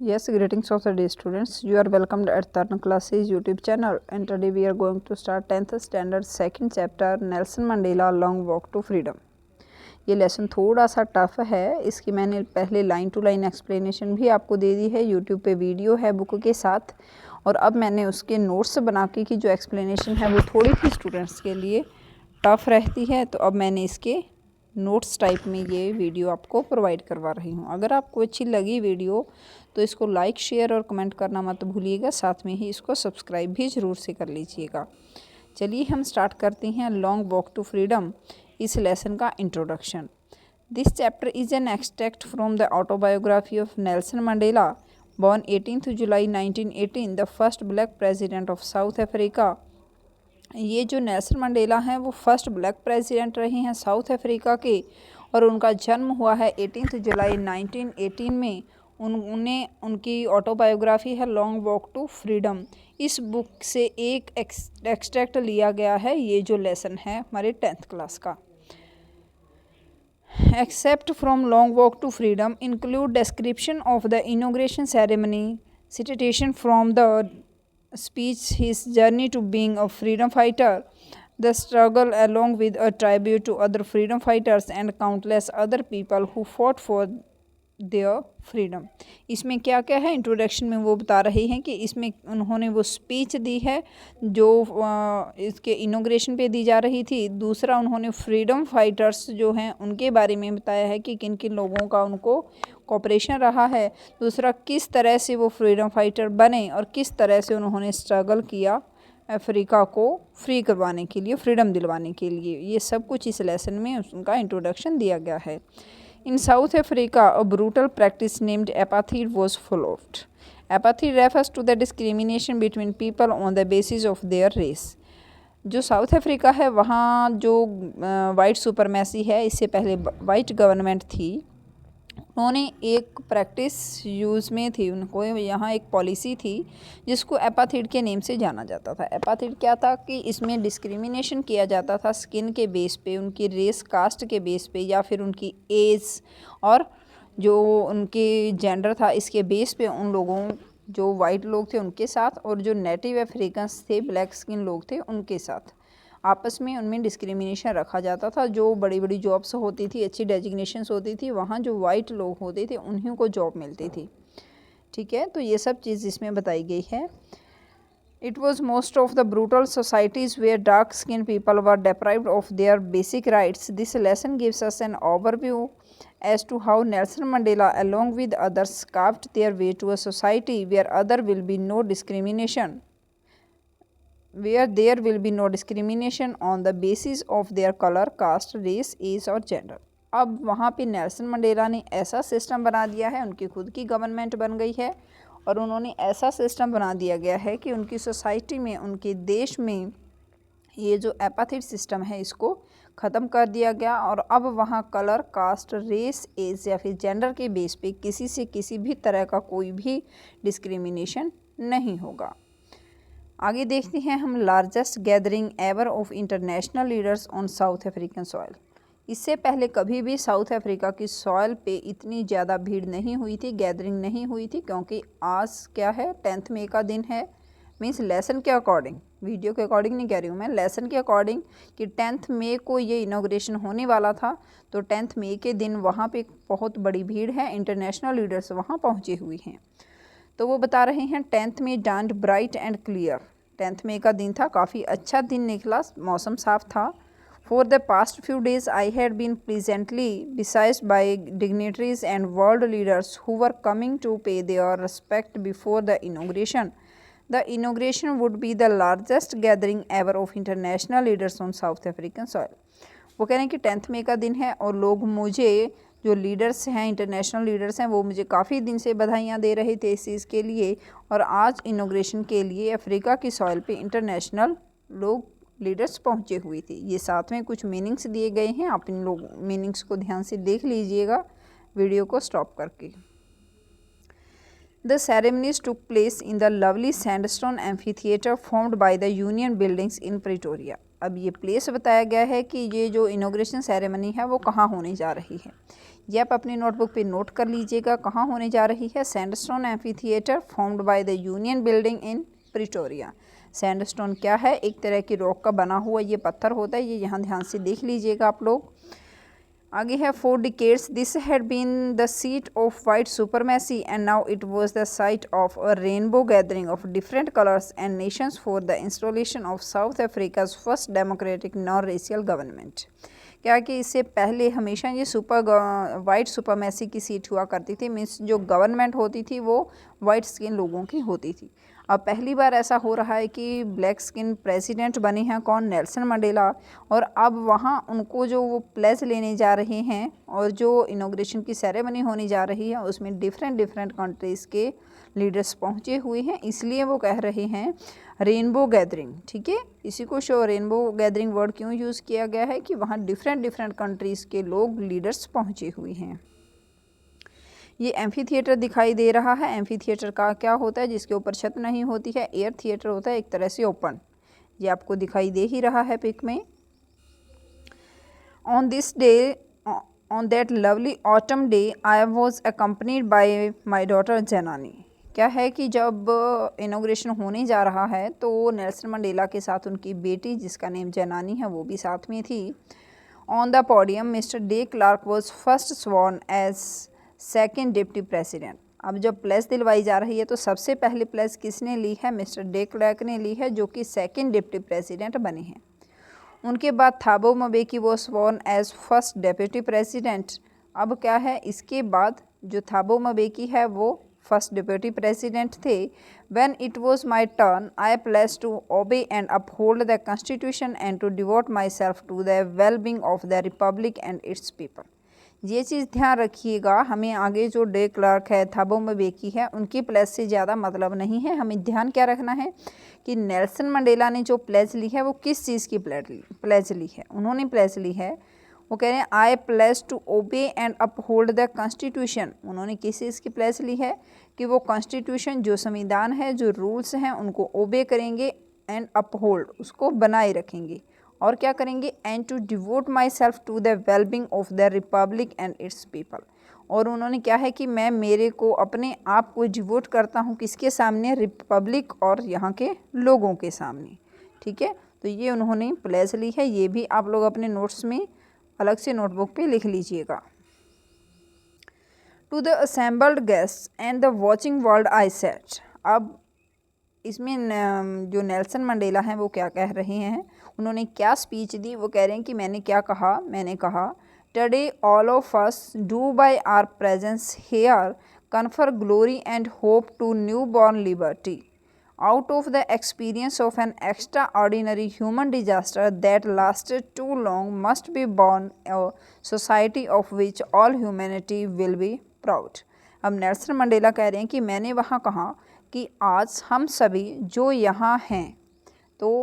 Yes, greetings of the day students. You are welcomed at Tarn Classes YouTube channel, and today we are going to start 10th standard second chapter Nelson Mandela Long Walk to Freedom. ये lesson थोड़ा सा tough है, इसकी मैंने पहले line to line explanation भी आपको दे दी है, यूट्यूब पे वीडियो है बुक के साथ, और अब मैंने उसके नोट्स बना के की जो एक्सप्लेनेशन है वो थोड़ी सी स्टूडेंट्स के लिए टफ रहती है, तो अब मैंने इसके नोट्स टाइप में ये वीडियो आपको प्रोवाइड करवा रही हूँ। अगर आपको अच्छी लगी वीडियो तो इसको लाइक शेयर और कमेंट करना मत भूलिएगा, साथ में ही इसको सब्सक्राइब भी ज़रूर से कर लीजिएगा। चलिए हम स्टार्ट करते हैं लॉन्ग वॉक टू फ्रीडम इस लेसन का introduction. This chapter is an extract from the autobiography of Nelson Mandela, born 18 July 1918, the first black president of south Africa. ये जो नेल्सन मंडेला हैं वो फर्स्ट ब्लैक प्रेसिडेंट रहे हैं south Africa के, और उनका जन्म हुआ है 18 जुलाई 1918 में। उन्हें उनकी ऑटोबायोग्राफी है लॉन्ग वॉक टू फ्रीडम। इस बुक से एक एक्सट्रैक्ट लिया गया है, ये जो लेसन है हमारे 10th क्लास का। Except from Long Walk to Freedom include description of the inauguration ceremony, citation from the speech, his journey to being a freedom fighter, the struggle along with a tribute to other freedom fighters and countless other people who fought for their freedom। इसमें क्या क्या है, introduction में वो बता रहे हैं कि इसमें उन्होंने वो स्पीच दी है जो इसके इनॉग्रेशन पे दी जा रही थी। दूसरा, उन्होंने फ्रीडम फाइटर्स जो हैं उनके बारे में बताया है कि किन किन लोगों का उनको कोऑपरेशन रहा है। दूसरा, किस तरह से वो फ्रीडम फाइटर बने और किस तरह से उन्होंने स्ट्रगल किया अफ्रीका को फ्री करवाने के लिए, फ्रीडम दिलवाने के लिए। ये सब कुछ इस लेसन में उनका इंट्रोडक्शन दिया गया है। In South Africa, a brutal practice named apartheid was followed. Apartheid refers to the discrimination between people on the basis of their race. जो साउथ अफ्रीका है वहाँ जो वाइट सुपरमेसी है, इससे पहले वाइट गवर्नमेंट थी, उन्होंने एक प्रैक्टिस यूज़ में थी, उनको यहाँ एक पॉलिसी थी जिसको एपाथीड के नेम से जाना जाता था। एपाथीड क्या था कि इसमें डिस्क्रिमिनेशन किया जाता था स्किन के बेस पे, उनकी रेस कास्ट के बेस पे, या फिर उनकी एज और जो उनके जेंडर था इसके बेस पे उन लोगों जो वाइट लोग थे उनके साथ, और जो नेटिव अफ्रीकन्स थे ब्लैक स्किन लोग थे उनके साथ आपस में उनमें डिस्क्रिमिनेशन रखा जाता था। जो बड़ी बड़ी जॉब्स होती थी, अच्छी डेजिग्नेशंस होती थी, वहाँ जो वाइट लोग होते थे उन्हीं को जॉब मिलती थी। ठीक है, तो ये सब चीज़ इसमें बताई गई है। It was most of the brutal societies where dark skin people were deprived of their basic rights. This lesson gives us an overview as to how Nelson Mandela along with others carved their way to a society where there will be no discrimination on the basis of their color, caste, race, age और gender। अब वहाँ पे Nelson Mandela ने ऐसा system बना दिया है, उनकी खुद की गवर्नमेंट बन गई है, और उन्होंने ऐसा सिस्टम बना दिया गया है कि उनकी सोसाइटी में, उनके देश में ये जो एपाथीड सिस्टम है इसको ख़त्म कर दिया गया, और अब वहाँ कलर, कास्ट, रेस, एज या फिर जेंडर के बेस पे किसी से किसी भी तरह का कोई भी डिस्क्रिमिनेशन नहीं होगा। आगे देखते हैं हम largest gathering ever of international leaders on South African soil. इससे पहले कभी भी साउथ अफ्रीका की सॉइल पे इतनी ज़्यादा भीड़ नहीं हुई थी, गैदरिंग नहीं हुई थी, क्योंकि आज क्या है 10 मई का दिन है। मीन्स लेसन के अकॉर्डिंग, वीडियो के अकॉर्डिंग नहीं कह रही हूँ मैं, लेसन के अकॉर्डिंग कि 10 मई को ये इनॉग्रेशन होने वाला था, तो 10 मई के दिन वहाँ पे बहुत बड़ी भीड़ है, इंटरनेशनल लीडर्स वहाँ पहुँचे हुए हैं। तो वो बता रहे हैं 10 मई डांट ब्राइट एंड क्लियर। 10 मई का दिन था, काफ़ी अच्छा दिन निकला, मौसम साफ था। For the past few days I had been pleasantly besieged by dignitaries and world leaders who were coming to pay their respect before the inauguration. The inauguration would be the largest gathering ever of international leaders on South African soil. वो कह रहे हैं कि 10 मई का दिन है और लोग मुझे, जो लीडर्स हैं, इंटरनेशनल लीडर्स हैं, वो मुझे काफ़ी दिन से बधाइयाँ दे रहे थे इस चीज़ के लिए, और आज इनॉग्रेशन के लिए अफ्रीका की सॉइल पे इंटरनेशनल लोग लीडर्स पहुँचे हुए थे। ये साथ में कुछ मीनिंग्स दिए गए हैं, आप इन लोग मीनिंग्स को ध्यान से देख लीजिएगा वीडियो को स्टॉप करके। The ceremonies took place in the lovely sandstone amphitheater formed by the Union buildings in Pretoria। अब ये प्लेस बताया गया है कि ये जो इनॉग्रेशन सेरेमनी है वो कहाँ होने जा रही है। ये आप अपनी नोटबुक पे नोट कर लीजिएगा कहाँ होने जा रही है। Sandstone amphi theatre formed by the union building in Pretoria. Sandstone क्या है? एक तरह की रॉक का बना हुआ ये पत्थर होता है, ये यहाँ ध्यान से देख लीजिएगा आप लोग। आगे है 4 decades this had been the seat of white supremacy and now it was the site of a rainbow gathering of different colors and nations for the installation of South Africa's first democratic non-racial government। क्या कि इससे पहले हमेशा ये white supremacy की seat हुआ करती थी, मीन्स जो गवर्नमेंट होती थी वो वाइट स्किन लोगों की होती थी। अब पहली बार ऐसा हो रहा है कि ब्लैक स्किन प्रेसिडेंट बने हैं, कौन? Nelson Mandela. और अब वहाँ उनको जो वो प्लेज लेने जा रहे हैं और जो इनॉग्रेशन की सेरेमनी होने जा रही है उसमें डिफरेंट कंट्रीज़ के लीडर्स पहुँचे हुए हैं, इसलिए वो कह रहे हैं रेनबो गैदरिंग। ठीक है, इसी को शो रेनबो गैदरिंग वर्ड क्यों यूज़ किया गया है कि वहाँ डिफरेंट कंट्रीज़ के लोग लीडर्स पहुँचे हुए हैं। ये एम्फी थिएटर दिखाई दे रहा है। एम्फी थिएटर का क्या होता है? जिसके ऊपर छत नहीं होती है। एयर थिएटर होता है एक तरह से ओपन। ये आपको दिखाई दे ही रहा है पिक में। On this day on that lovely autumn day I was accompanied by my daughter जनानी। क्या है कि जब इनॉग्रेशन होने जा रहा है तो नेल्सन मंडेला के साथ उनकी बेटी जिसका नेम जनानी है वो भी साथ में थी। On the podium Mr de Klerk was first sworn as second deputy president. अब जब प्लेस दिलवाई जा रही है तो सबसे पहले प्लेस किसने ली है? मिस्टर डे क्लार्क ने ली है, जो कि सेकेंड डिप्टी प्रेसिडेंट बने हैं। उनके बाद थाबो म्बेकी वो sworn as first deputy president. अब क्या है, इसके बाद जो थाबो म्बेकी है वो फर्स्ट डिप्यूटी प्रेसिडेंट थे। When it was my turn I place to obey and uphold the constitution and to devote myself to the wellbeing of the republic and its people. ये चीज़ ध्यान रखिएगा, हमें आगे जो day Clark है, थाबो Mbeki है, उनकी प्लेस से ज़्यादा मतलब नहीं है। हमें ध्यान क्या रखना है कि नेल्सन मंडेला ने जो प्लेज ली है वो किस चीज़ की प्लेज ली है। उन्होंने प्लेज ली है, वो कह रहे हैं I pledge to obey and uphold the constitution. उन्होंने किस चीज़ की प्लेज ली है कि वो कॉन्स्टिट्यूशन, जो संविधान है, जो रूल्स हैं, उनको ओबे करेंगे एंड अपहोल्ड, उसको बनाए रखेंगे। और क्या करेंगे? And to devote myself to the wellbeing of the republic and its people. और उन्होंने क्या है कि मैं मेरे को अपने आप को डिवोट करता हूँ किसके सामने? रिपब्लिक और यहाँ के लोगों के सामने। ठीक है, तो ये उन्होंने प्लेज ली है। ये भी आप लोग अपने नोट्स में अलग से नोटबुक पे लिख लीजिएगा। To the assembled guest and the watching world I set. अब इसमें जो नेल्सन मंडेला हैं वो क्या कह रहे हैं, उन्होंने क्या स्पीच दी? वो कह रहे हैं कि मैंने क्या कहा? मैंने कहा today all of us do by our presence here confer glory and hope to new born liberty out of the experience of an extraordinary human disaster that lasted too long must be born a society of which all humanity will be proud। अब Nelson Mandela कह रहे हैं कि मैंने वहाँ कहा कि आज हम सभी जो यहाँ हैं तो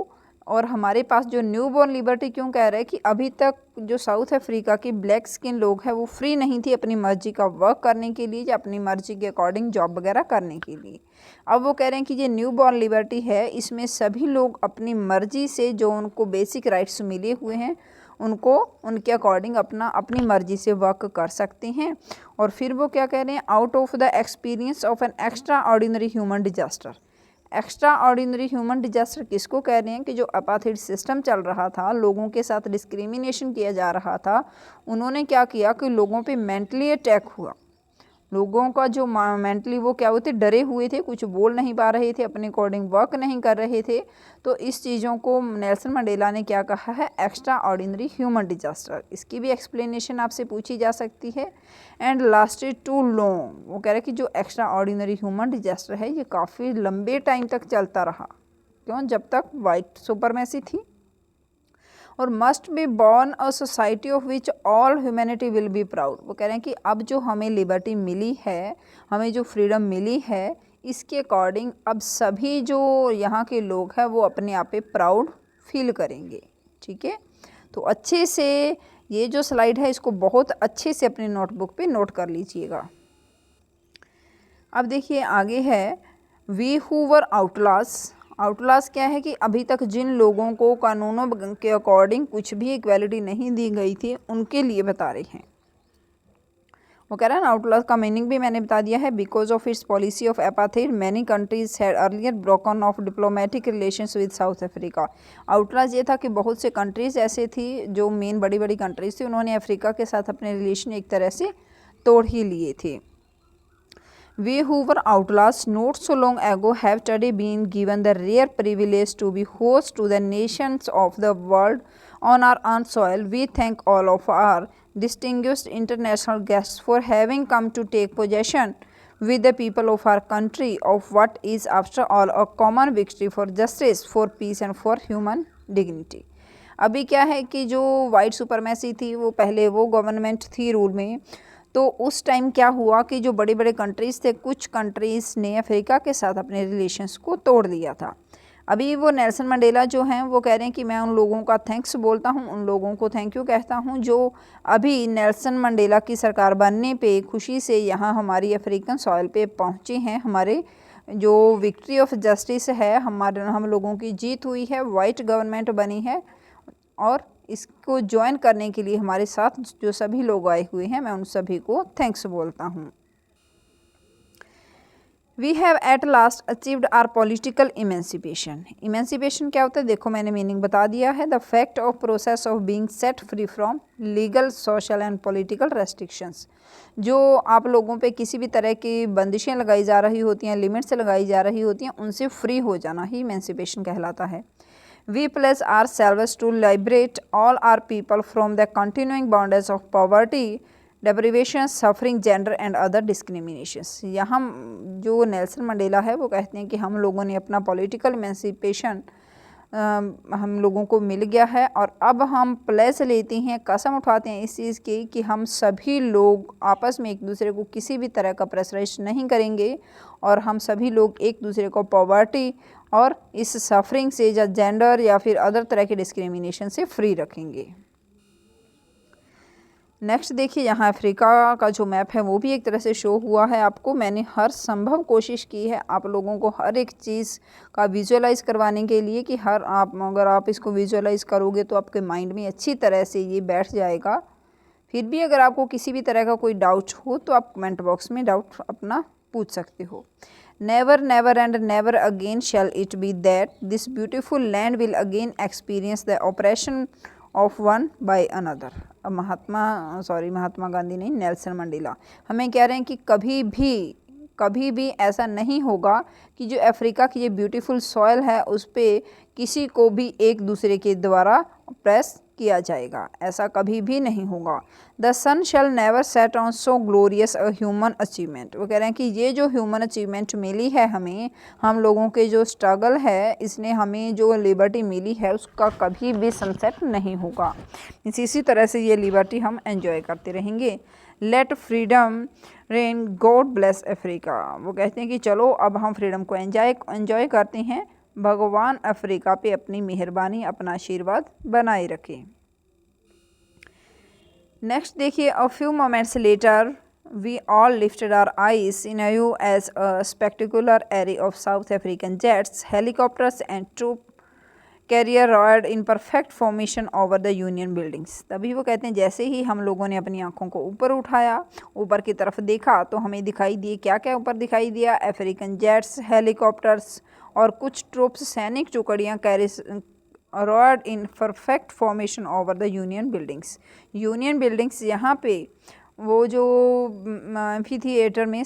और हमारे पास जो न्यू बॉर्न लिबर्टी, क्यों कह रहे हैं कि अभी तक जो साउथ अफ्रीका की ब्लैक स्किन लोग हैं वो फ्री नहीं थी अपनी मर्जी का वर्क करने के लिए या अपनी मर्जी के अकॉर्डिंग जॉब वगैरह करने के लिए। अब वो कह रहे हैं कि ये न्यू बॉर्न लिबर्टी है, इसमें सभी लोग अपनी मर्जी से जो उनको बेसिक राइट्स मिले हुए हैं उनको उनके अकॉर्डिंग अपनी मर्जी से वर्क कर सकते हैं। और फिर वो क्या कह रहे हैं? Out of the experience of an extra ordinary human disaster. Extra ordinary human disaster किसको कह रहे हैं कि जो अपार्थाइड सिस्टम चल रहा था, लोगों के साथ डिस्क्रिमिनेशन किया जा रहा था, उन्होंने क्या किया कि लोगों पे मेंटली अटैक हुआ। लोगों का जो मेंटली वो क्या होते, डरे हुए थे, कुछ बोल नहीं पा रहे थे, अपने अकॉर्डिंग वर्क नहीं कर रहे थे। तो इस चीज़ों को नेल्सन मंडेला ने क्या कहा है? Extra ordinary human disaster. इसकी भी एक्सप्लेनेशन आपसे पूछी जा सकती है। एंड लास्टेड टू लॉन्ग, वो कह रहे हैं कि जो एक्स्ट्रा ऑर्डिनरी ह्यूमन डिजास्टर है ये काफ़ी लंबे टाइम तक चलता रहा। क्यों? जब तक वाइट सुपरमेसी थी। और must be born a society of which all humanity will be proud. वो कह रहे हैं कि अब जो हमें लिबर्टी मिली है, हमें जो फ्रीडम मिली है, इसके अकॉर्डिंग अब सभी जो यहाँ के लोग हैं वो अपने आप पे प्राउड फील करेंगे। ठीक है, तो अच्छे से ये जो स्लाइड है इसको बहुत अच्छे से अपने नोटबुक पे नोट कर लीजिएगा। अब देखिए आगे है वी हू वर आउटलास। आउटलास क्या है कि अभी तक जिन लोगों को कानूनों के अकॉर्डिंग कुछ भी इक्वालिटी नहीं दी गई थी उनके लिए बता रहे हैं। वो कह रहा है ना, आउटलॉज का मीनिंग भी मैंने बता दिया है। Because of its policy of apartheid many countries had earlier broken of diplomatic relations with south Africa. Outlaws ये था कि बहुत से कंट्रीज ऐसे थी जो मेन बड़ी बड़ी कंट्रीज थी, उन्होंने अफ्रीका के साथ अपने रिलेशन एक तरह से तोड़ ही लिए थे। We who were outlaws not so long ago have today been given the rare privilege to be host to the nations of the world on our own soil. We thank all of our distinguished international guests for having come to take possession with the people of our country of what is after all a common victory for justice, for peace and for human dignity. अभी क्या है कि जो white supremacy थी वो पहले वो government थी रूल में, तो उस टाइम क्या हुआ कि जो बड़े बड़े कंट्रीज़ थे, कुछ कंट्रीज़ ने अफ्रीका के साथ अपने रिलेशंस को तोड़ दिया था। अभी वो नेल्सन मंडेला जो हैं वो कह रहे हैं कि मैं उन लोगों का थैंक्स बोलता हूँ, उन लोगों को थैंक यू कहता हूँ जो अभी नेल्सन मंडेला की सरकार बनने पे खुशी से यहाँ हमारी अफ्रीकन सॉइल पे पहुँचे हैं। हमारे जो विक्ट्री ऑफ जस्टिस है, हम लोगों की जीत हुई है, वाइट गवर्नमेंट बनी है, और इसको ज्वाइन करने के लिए हमारे साथ जो सभी लोग आए हुए हैं, मैं उन सभी को थैंक्स बोलता हूँ। We have at last achieved our political emancipation. Emancipation क्या होता है, देखो मैंने मीनिंग बता दिया है। The fact of process of being set free from legal, social and political restrictions. जो आप लोगों पे किसी भी तरह की बंदिशें लगाई जा रही होती हैं, लिमिट्स लगाई जा रही होती हैं, उनसे फ्री हो जाना ही इमेंसिपेशन कहलाता है। We pledge ourselves to liberate all our people from the continuing bondage of poverty, deprivation, suffering, gender and other discriminations। यहाँ जो नेल्सन मंडेला है वो कहते हैं कि हम लोगों ने अपना पॉलिटिकल इमेंसिपेशन हम लोगों को मिल गया है, और अब हम प्लेस लेते हैं, कसम उठाते हैं इस चीज़ की कि हम सभी लोग आपस में एक दूसरे को किसी भी तरह का प्रेशराइज नहीं करेंगे, और हम सभी लोग एक दूसरे को पॉवर्टी और इस सफरिंग से या जेंडर या फिर अदर तरह के डिस्क्रिमिनेशन से फ्री रखेंगे। नेक्स्ट देखिए, यहाँ अफ्रीका का जो मैप है वो भी एक तरह से शो हुआ है आपको। मैंने हर संभव कोशिश की है आप लोगों को हर एक चीज़ का विजुअलाइज करवाने के लिए कि अगर आप इसको विजुअलाइज करोगे तो आपके माइंड में अच्छी तरह से ये बैठ जाएगा। फिर भी अगर आपको किसी भी तरह का कोई डाउट हो तो आप कमेंट बॉक्स में डाउट अपना पूछ सकते हो। Never never and never again shall it be that this beautiful land will again experience the oppression of one by another. Mahatma Gandhi नहीं, नेल्सन मंडेला हमें कह रहे हैं कि कभी भी ऐसा नहीं होगा कि जो अफ्रीका की ये ब्यूटीफुल सॉइल है उस पर किसी को भी एक दूसरे के द्वारा प्रेस किया जाएगा, ऐसा कभी भी नहीं होगा। The sun shall never set on so glorious a human achievement. वो कह रहे हैं कि ये जो ह्यूमन अचीवमेंट मिली है हमें, हम लोगों के जो स्ट्रगल है, इसने हमें जो लिबर्टी मिली है उसका कभी भी सनसेट नहीं होगा। इसी तरह से ये लिबर्टी हम एंजॉय करते रहेंगे। Let freedom reign, God bless Africa. वो कहते हैं कि चलो अब हम फ्रीडम को एंजॉय करते हैं, भगवान अफ्रीका पे अपनी मेहरबानी, अपना आशीर्वाद बनाए रखें। नेक्स्ट देखिए, a few moments later we all lifted our eyes in view as a spectacular array of South African jets, helicopters and troop carriers roared in perfect formation over the Union Buildings. तभी वो कहते हैं जैसे ही हम लोगों ने अपनी आंखों को ऊपर उठाया, ऊपर की तरफ देखा तो हमें दिखाई दिए, क्या क्या ऊपर दिखाई दिया, अफ्रीकन जेट्स, हेलीकॉप्टर्स और कुछ ट्रूप्स, सैनिक टुकड़ियाँ roared in perfect formation over the Union Buildings. Union Buildings यहाँ पे वो जो एम्फी थिएटर में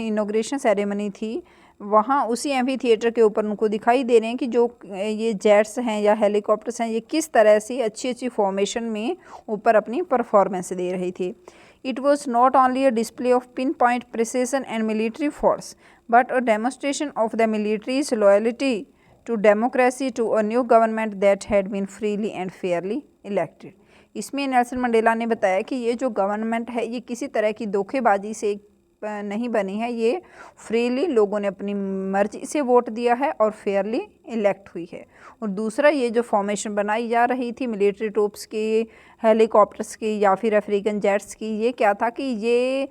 इनॉग्रेशन सेरेमनी थी, वहाँ उसी एम्फी थिएटर के ऊपर उनको दिखाई दे रहे हैं कि जो ये जेट्स हैं या हेलीकॉप्टर्स हैं, ये किस तरह से अच्छी फॉर्मेशन में ऊपर अपनी परफॉर्मेंस दे रही थी। It was not only a display of pinpoint precision and military force, but a demonstration of the military's loyalty to democracy, to a new government that had been freely and fairly elected. इसमें Nelson Mandela ने बताया कि ये जो government है ये किसी तरह की धोखेबाजी से नहीं बनी है, ये फ्रीली लोगों ने अपनी मर्जी से वोट दिया है और फेयरली इलेक्ट हुई है। और दूसरा, ये जो फॉर्मेशन बनाई जा रही थी मिलिट्री ट्रूप्स की, हेलीकॉप्टर्स की या फिर अफ्रीकन जेट्स की, ये क्या था कि ये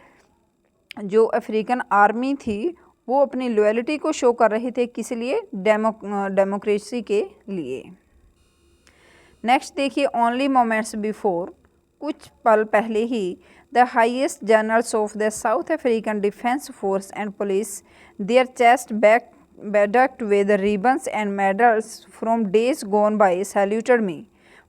जो अफ्रीकन आर्मी थी वो अपनी लॉयल्टी को शो कर रहे थे, किस लिए, डेमोक्रेसी के लिए। नेक्स्ट देखिए, ओनली मोमेंट्स बिफोर, कुछ पल पहले ही The highest generals of the South African Defence Force and police, their chest bedecked with ribbons and medals from days gone by, saluted me.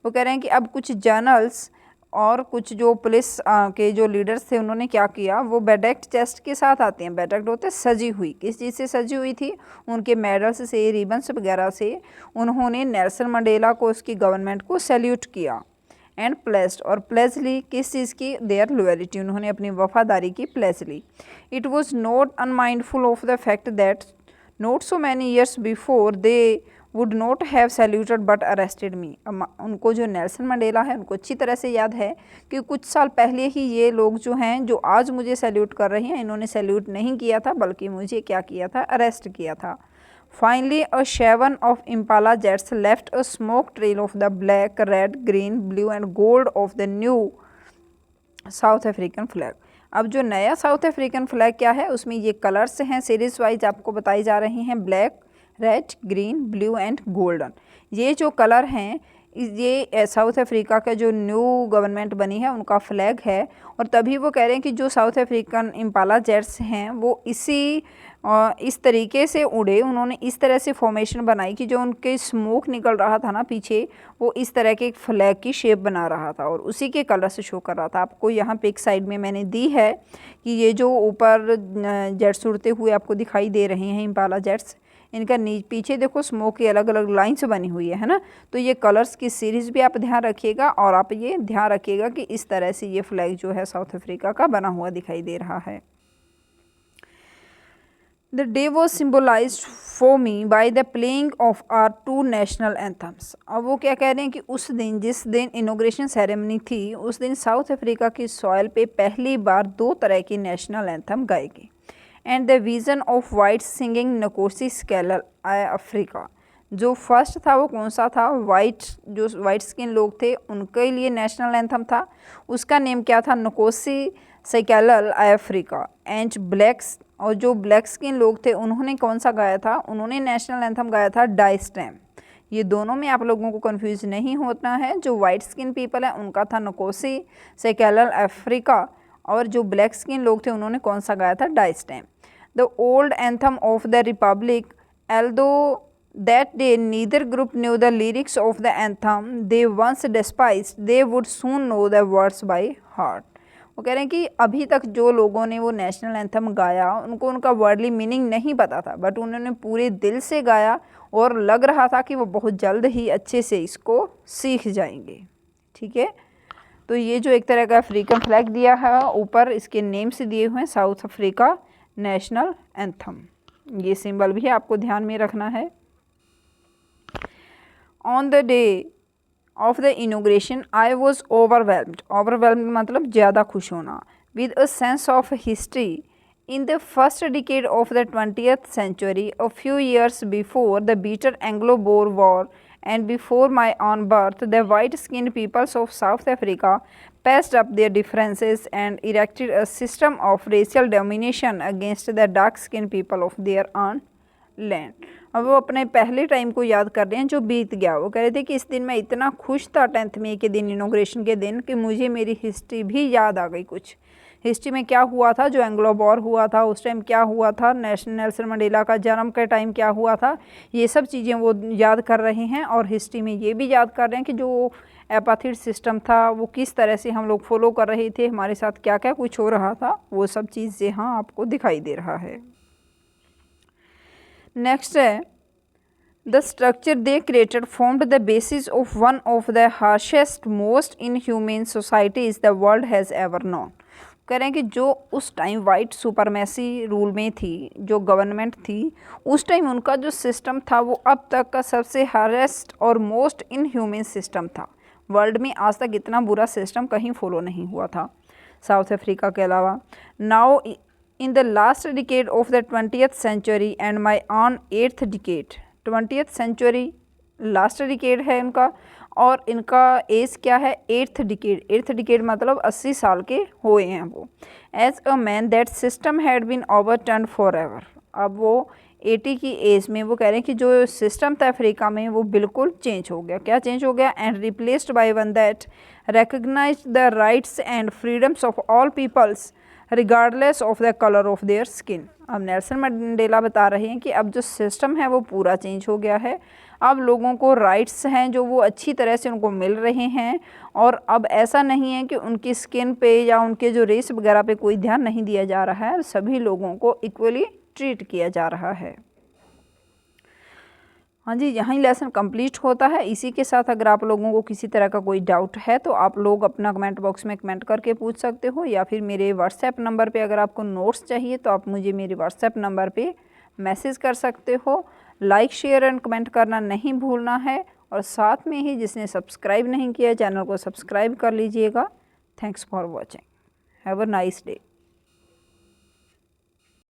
वो कह रहे हैं कि अब कुछ जनरल्स और कुछ जो पुलिस के जो लीडर्स थे उन्होंने क्या किया, वो बेडेक्ट चेस्ट के साथ आते हैं। बेडेक्ट होते सजी हुई, किस चीज़ से सजी हुई थी? उनके मेडल्स से, रिबन्स वगैरह से उन्होंने नेल्सन मंडेला को, उसकी गवर्नमेंट को सैल्यूट किया। एंड प्लेस्ड, और प्लेस ली किस चीज़ की? देयर लॉयल्टी, उन्होंने अपनी वफादारी की प्लेस ली। It was not unmindful of the fact that not so many years before they would not have saluted but arrested me. उनको जो नेल्सन मंडेला है उनको अच्छी तरह से याद है कि कुछ साल पहले ही ये लोग जो हैं, जो आज मुझे सैल्यूट कर रहे हैं, इन्होंने सैल्यूट नहीं किया था बल्कि मुझे क्या किया था? अरेस्ट किया था। Finally, a shaven of Impala jets left a smoke trail of the black, red, green, blue and gold of the new South African flag. अब जो नया साउथ अफ्रीकन फ्लैग क्या है, उसमें ये कलर्स हैं सीरीज वाइज आपको बताई जा रही हैं, black, red, green, blue and golden. ये जो कलर हैं ये साउथ अफ्रीका का जो न्यू गवर्नमेंट बनी है उनका फ्लैग है। और तभी वो कह रहे हैं कि जो साउथ अफ्रीकन इम्पाला जेट्स हैं वो इस तरीके से उड़े, उन्होंने इस तरह से फॉर्मेशन बनाई कि जो उनके स्मोक निकल रहा था ना पीछे, वो इस तरह के एक फ्लैग की शेप बना रहा था और उसी के कलर से शो कर रहा था। आपको यहाँ पे एक साइड में मैंने दी है कि ये जो ऊपर जेट्स उड़ते हुए आपको दिखाई दे रहे हैं इम्पाला जेट्स, इनका पीछे देखो स्मोक की अलग अलग लाइन्स बनी हुई है ना। तो ये कलर्स की सीरीज़ भी आप ध्यान रखिएगा और आप ये ध्यान रखिएगा कि इस तरह से ये फ्लैग जो है साउथ अफ्रीका का बना हुआ दिखाई दे रहा है। The day was symbolized for me by the playing of our two national anthems. अब वो क्या कह रहे हैं कि उस दिन, जिस दिन इनोग्रेशन सेरेमनी थी, उस दिन साउथ अफ्रीका की सॉइल पे पहली बार दो तरह की नेशनल एंथम गाए गए। And the vision of white singing Nkosi Sikelel Africa, जो फर्स्ट था वो कौन सा था? जो वाइट स्किन लोग थे उनके लिए नेशनल एंथम था, उसका नेम क्या था? नकोसी स्केलर अफ्रीका। एंड ब्लैक्स, और जो ब्लैक स्किन लोग थे उन्होंने कौन सा गाया था? उन्होंने नेशनल एंथम गाया था डाइस्टेम। ये दोनों में आप लोगों को कंफ्यूज नहीं होना है। जो वाइट स्किन पीपल है उनका था नकोसी स्केलर अफ्रीका और जो ब्लैक स्किन लोग थे उन्होंने कौन सा गाया था? Die Stem. The old anthem of the republic, although that day neither group knew the lyrics of the anthem they once despised, they would soon know the words by heart. वो कह रहे हैं कि अभी तक जो लोगों ने वो नेशनल एंथम गाया उनको उनका वर्डली मीनिंग नहीं पता था, बट उन्होंने पूरे दिल से गाया और लग रहा था कि वो बहुत जल्द ही अच्छे से इसको सीख जाएंगे। ठीक है, तो ये जो एक तरह का अफ्रीकन फ्लैग दिया है, ऊपर इसके नेम से दिए हुए हैं साउथ अफ्रीका नेशनल एंथम। ये सिंबल भी आपको ध्यान में रखना है। On the day of the inauguration, I was overwhelmed. Overwhelmed मतलब ज़्यादा खुश होना। With a sense of history. In the first decade of the 20th century, a few years before the bitter Anglo-Boer War and before my own birth, the white-skinned peoples of South Africa patched up their differences and erected a system of racial domination against the dark-skinned people of their own land. अब वो अपने पहले time को याद कर रहे हैं जो बीत गया। वो कह रहे थे कि इस दिन मैं इतना खुश था 10th मई के दिन, इनोग्रेशन के दिन, कि मुझे मेरी हिस्ट्री भी याद आ गई। कुछ हिस्ट्री में क्या हुआ था, जो एंग्लो वॉर हुआ था उस टाइम क्या हुआ था, नेल्सन मंडेला का जन्म के टाइम क्या हुआ था, ये सब चीज़ें वो याद कर रहे हैं। और हिस्ट्री में ये भी याद कर रहे हैं कि जो एपाथीड सिस्टम था वो किस तरह से हम लोग फॉलो कर रहे थे, हमारे साथ क्या क्या कुछ हो रहा था, वो सब चीज़ें हाँ आपको दिखाई दे रहा है। नेक्स्ट है the structure they created formed the basis of one of the harshest most inhuman societies the world has ever known. कह रहे हैं कि जो उस टाइम वाइट सुपरमेसी रूल में थी, जो गवर्नमेंट थी उस टाइम, उनका जो सिस्टम था वो अब तक का सबसे हारेस्ट और मोस्ट इनह्यूमन सिस्टम था। वर्ल्ड में आज तक इतना बुरा सिस्टम कहीं फॉलो नहीं हुआ था साउथ अफ्रीका के अलावा। Now in the last decade of the 20th century and my own 8th decade, 20th century last decade है इनका, और इनका एज क्या है? 8th decade. 8th डिकेड मतलब 80 साल के हुए हैं वो। As a man that system had been overturn forever. अब वो 80 की एज में वो कह रहे हैं कि जो सिस्टम था अफ्रीका में वो बिल्कुल चेंज हो गया। क्या चेंज हो गया? And replaced by one that recognise the rights and freedoms of all peoples regardless of the colour of their skin. अब नेल्सन मंडेला बता रहे हैं कि अब जो सिस्टम है वो पूरा चेंज हो गया है। अब लोगों को राइट्स हैं जो वो अच्छी तरह से उनको मिल रहे हैं, और अब ऐसा नहीं है कि उनकी स्किन पे या उनके जो रेस वगैरह पे कोई ध्यान नहीं दिया जा रहा है, सभी लोगों को इक्वली ट्रीट किया जा रहा है। हाँ जी, यहीं लेसन कंप्लीट होता है। इसी के साथ अगर आप लोगों को किसी तरह का कोई डाउट है तो आप लोग अपना कमेंट बॉक्स में कमेंट करके पूछ सकते हो, या फिर मेरे व्हाट्सएप नंबर पे अगर आपको नोट्स चाहिए तो आप मुझे मेरे व्हाट्सएप नंबर पे मैसेज कर सकते हो। लाइक शेयर एंड कमेंट करना नहीं भूलना है, और साथ में ही जिसने सब्सक्राइब नहीं किया चैनल को सब्सक्राइब कर लीजिएगा। Thanks for watching. Have a nice day.